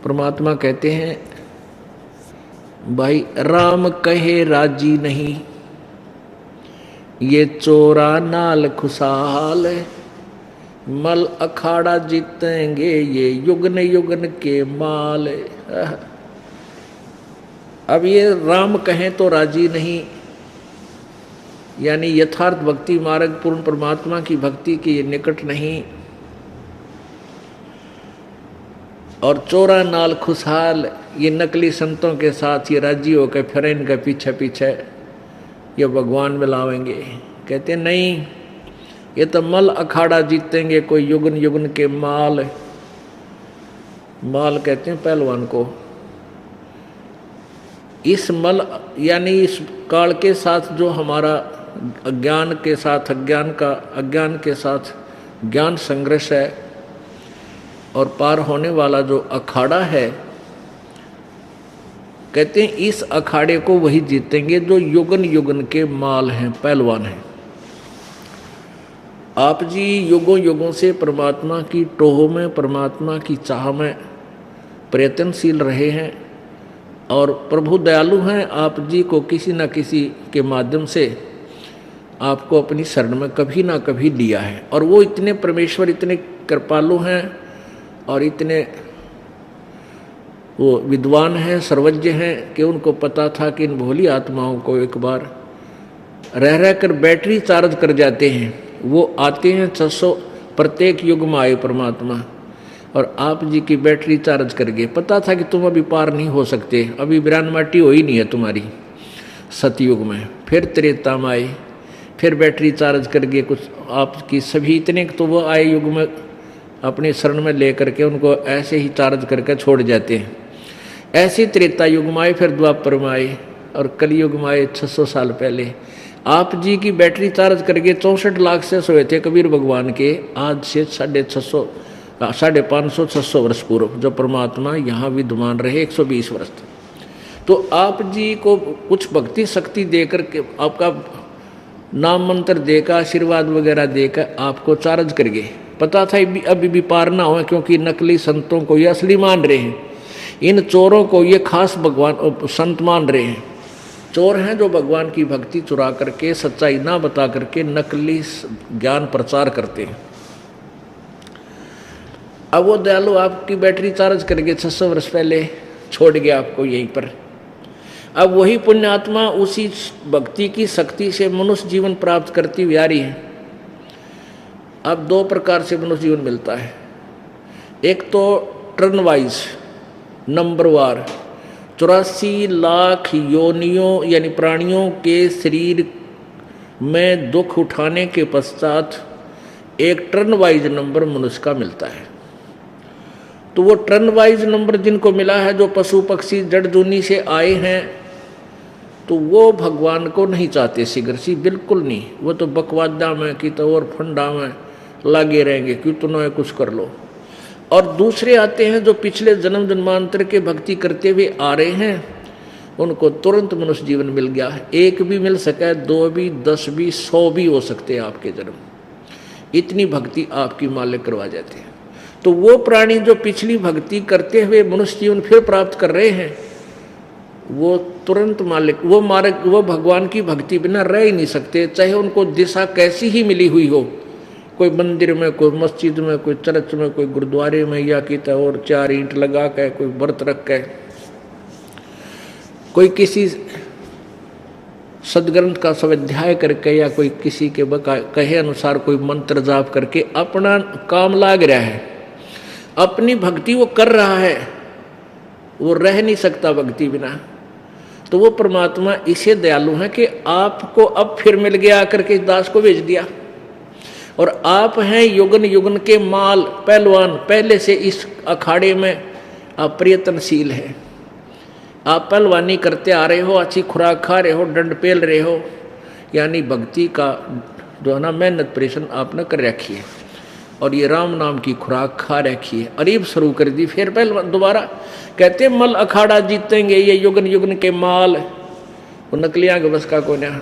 परमात्मा कहते हैं भाई राम कहे राजी नहीं, ये चोरा नाल खुशहाल है, मल अखाड़ा जीतेंगे ये युगन युगन के माल है। अब ये राम कहें तो राजी नहीं, यानी यथार्थ भक्ति मार्ग पूर्ण परमात्मा की भक्ति के ये निकट नहीं, और चोरा नाल खुशहाल ये नकली संतों के साथ ये राजी होकर फिर इनके पीछे पीछे ये भगवान मिलावेंगे। कहते नहीं, ये तो मल अखाड़ा जीतेंगे कोई युगन युगन के माल। माल कहते हैं पहलवान को। इस मल यानी इस काल के साथ जो हमारा अज्ञान के साथ अज्ञान के साथ ज्ञान संघर्ष है और पार होने वाला जो अखाड़ा है, कहते हैं इस अखाड़े को वही जीतेंगे जो युगन युगन के माल हैं, पहलवान हैं। आप जी युगों युगों से परमात्मा की टोह में, परमात्मा की चाह में प्रयत्नशील रहे हैं और प्रभु दयालु हैं। आप जी को किसी न किसी के माध्यम से आपको अपनी शरण में कभी ना कभी लिया है, और वो इतने परमेश्वर इतने कृपालु हैं और इतने वो विद्वान हैं, सर्वज्ञ हैं कि उनको पता था कि इन भोली आत्माओं को एक बार रह रह कर बैटरी चार्ज कर जाते हैं। वो आते हैं 600 प्रत्येक युग में आए परमात्मा, और आप जी की बैटरी चार्ज कर गए। पता था कि तुम अभी पार नहीं हो सकते, अभी बिरान माटी हो ही नहीं है तुम्हारी सतयुग में। फिर त्रेता में आए, फिर बैटरी चार्ज कर गए कुछ आपकी सभी इतने, तो वो आए युग में अपने शरण में ले करके उनको ऐसे ही चार्ज करके छोड़ जाते हैं। ऐसे त्रेता युग में आए, फिर द्वापर में आए, और कलयुग में आए 600 साल पहले। आप जी की बैटरी चार्ज करके 64 लाख से सोए थे कबीर भगवान के, आज से 550-600 वर्ष पूर्व जो परमात्मा यहाँ विद्यमान रहे 120 वर्ष। तो आप जी को कुछ भक्ति शक्ति देकर के, आपका नाम मंत्र देकर, आशीर्वाद वगैरह देकर आपको चार्ज कर गए। पता था अभी भी पार ना हो, क्योंकि नकली संतों को ये असली मान रहे हैं, इन चोरों को ये खास भगवान संत मान रहे हैं। चोर हैं जो भगवान की भक्ति चुरा करके, सच्चाई ना बता करके नकली ज्ञान प्रचार करते हैं। अब वो दयालु आपकी बैटरी चार्ज करके 600 वर्ष पहले छोड़ गया आपको यहीं पर। अब वही पुण्यात्मा उसी भक्ति की शक्ति से मनुष्य जीवन प्राप्त करती हुई आ रही है। अब 2 प्रकार से मनुष्य जीवन मिलता है। एक तो टर्न वाइज, नंबरवार 84 लाख योनियों यानी प्राणियों के शरीर में दुख उठाने के पश्चात एक टर्न वाइज नंबर मनुष्य का मिलता है। तो वो टर्न वाइज नंबर जिनको मिला है, जो पशु पक्षी जड़ जूनी से आए हैं, तो वो भगवान को नहीं चाहते शीघ्र बिल्कुल नहीं। वो तो बकवादा में कि तो और फंडा में लगे रहेंगे कि तुम कुछ कर लो। और दूसरे आते हैं जो पिछले जन्म जन्मांतर के भक्ति करते हुए आ रहे हैं, उनको तुरंत मनुष्य जीवन मिल गया है। 1 भी मिल सके, 2 भी, 10 भी, 100 भी हो सकते हैं आपके जन्म। इतनी भक्ति आपकी मालिक करवा जाते हैं। तो वो प्राणी जो पिछली भक्ति करते हुए मनुष्य जीवन फिर प्राप्त कर रहे हैं, वो तुरंत मालिक, वो मार्ग, वो भगवान की भक्ति बिना रह ही नहीं सकते, चाहे उनको दिशा कैसी ही मिली हुई हो। कोई मंदिर में, कोई मस्जिद में, कोई चर्च में, कोई गुरुद्वारे में, या कि और 4 ईंट लगा के, कोई व्रत रख के, कोई किसी सदग्रंथ का स्वाध्याय करके, या कोई किसी के कहे अनुसार कोई मंत्र जाप करके अपना काम लाग रहा है, अपनी भक्ति वो कर रहा है, वो रह नहीं सकता भक्ति बिना। तो वो परमात्मा इसे दयालु है कि आपको अब फिर मिल गया, आकर के दास को भेज दिया, और आप हैं युगन युगन के माल, पहलवान। पहले से इस अखाड़े में आप प्रयत्नशील हैं, आप पहलवानी करते आ रहे हो, अच्छी खुराक खा रहे हो, दंड पेल रहे हो, यानी भक्ति का जो है ना मेहनत परिश्रम आपने कर रखी है, और ये राम नाम की खुराक खा रखी है। अरीब शुरू कर दी, फिर पहलवान दोबारा कहते मल अखाड़ा जीतेंगे ये युगन युगन के माल। वो नकलियां के बस का को ना।